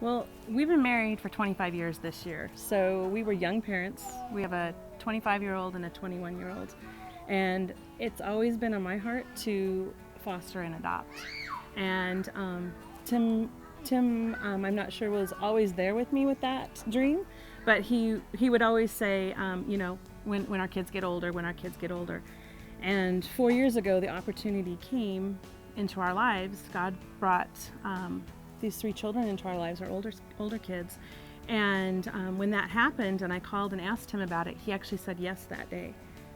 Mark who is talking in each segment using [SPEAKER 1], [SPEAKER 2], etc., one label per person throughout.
[SPEAKER 1] Well, we've been married for 25 years this year, so we were young parents. We have a 25-year-old and a 21-year-old, and it's always been on my heart to foster and adopt. And Tim, I'm not sure was always there with me with that dream, but he would always say, when our kids get older, And 4 years ago, the opportunity came into our lives. God brought these 3 children into our lives, our older kids. And when that happened and I called and asked him about it, he actually said yes that day.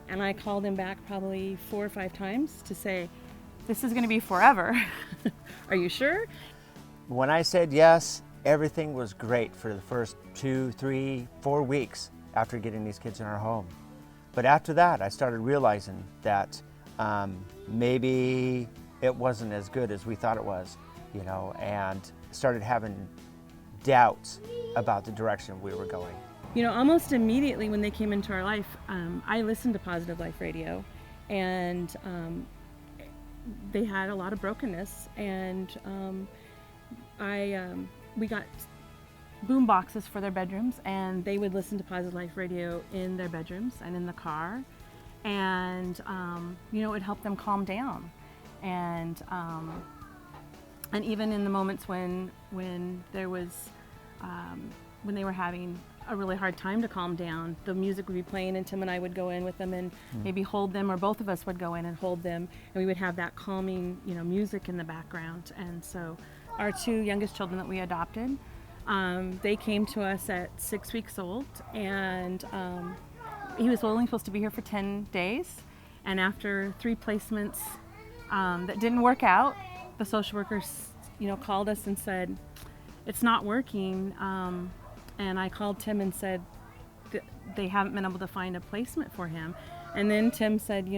[SPEAKER 1] And I called him back probably 4 or 5 times to say, this is going to be forever. Are you sure?
[SPEAKER 2] When I said yes, everything was great for the first 2, 3, 4 weeks after getting these kids in our home. But after that, I started realizing that maybe it wasn't as good as we thought it was, and started having doubts about the direction we were going.
[SPEAKER 1] Almost immediately when they came into our life, I listened to Positive Life Radio, and they had a lot of brokenness, and we got boom boxes for their bedrooms, and they would listen to Positive Life Radio in their bedrooms and in the car, and it would help them calm down, and even in the moments when there was when they were having a really hard time to calm down, the music would be playing and Tim and I would go in with them and maybe hold them, or both of us would go in and hold them, and we would have that calming music in the background. And so our 2 youngest children that we adopted, they came to us at 6 weeks old, and he was only supposed to be here for 10 days. And after 3 placements that didn't work out, the social workers, called us and said, it's not working. And I called Tim and said they haven't been able to find a placement for him. And then Tim said,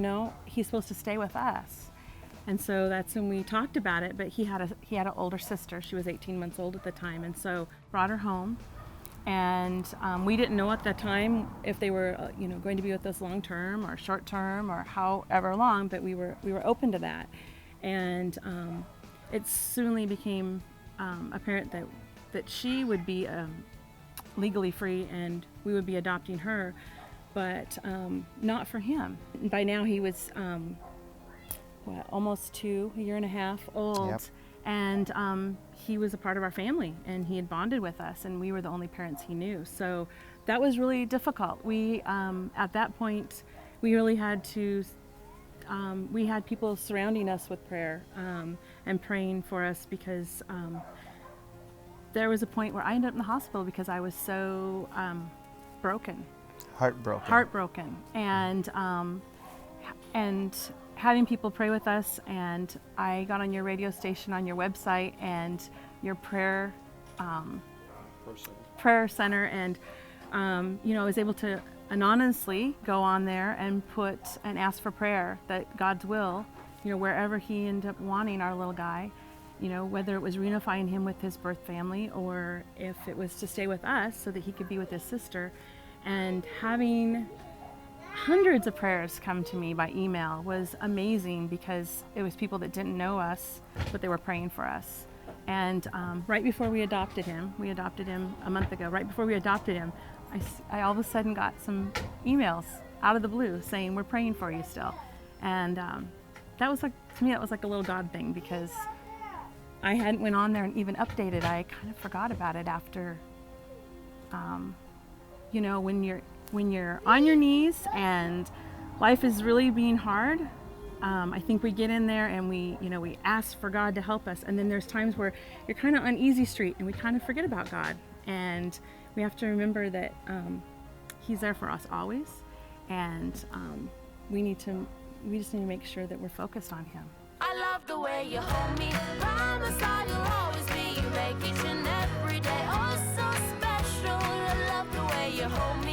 [SPEAKER 1] he's supposed to stay with us. And so that's when we talked about it. But he had an older sister. She was 18 months old at the time, and so brought her home. And we didn't know at the time if they were, going to be with us long term or short term or however long. But we were open to that. And it soonly became apparent that she would be legally free and we would be adopting her, but not for him. By now he was almost 2, a year and a half old.
[SPEAKER 2] Yep.
[SPEAKER 1] And he was a part of our family, and he had bonded with us, and we were the only parents he knew. So that was really difficult. We at that point we really had to we had people surrounding us with prayer and praying for us, because there was a point where I ended up in the hospital because I was so heartbroken, and having people pray with us. And I got on your radio station, on your website, and your prayer center, and I was able to anonymously go on there and ask for prayer that God's will, wherever he ended up wanting our little guy, whether it was reunifying him with his birth family or if it was to stay with us so that he could be with his sister. And having hundreds of prayers come to me by email was amazing, because it was people that didn't know us, but they were praying for us. And right before we adopted him a month ago, right before we adopted him, I all of a sudden got some emails out of the blue saying, we're praying for you still. And that was like, to me, that was like a little God thing, because I hadn't went on there and even updated. I kind of forgot about it after, when you're on your knees and life is really being hard. I think we get in there and we ask for God to help us. And then there's times where you're kind of on easy street and we kind of forget about God. And we have to remember that he's there for us always. And we just need to make sure that we're focused on him.
[SPEAKER 3] I love the way you hold me. Promise I will always be. You make each and every day oh so special. I love the way you hold me.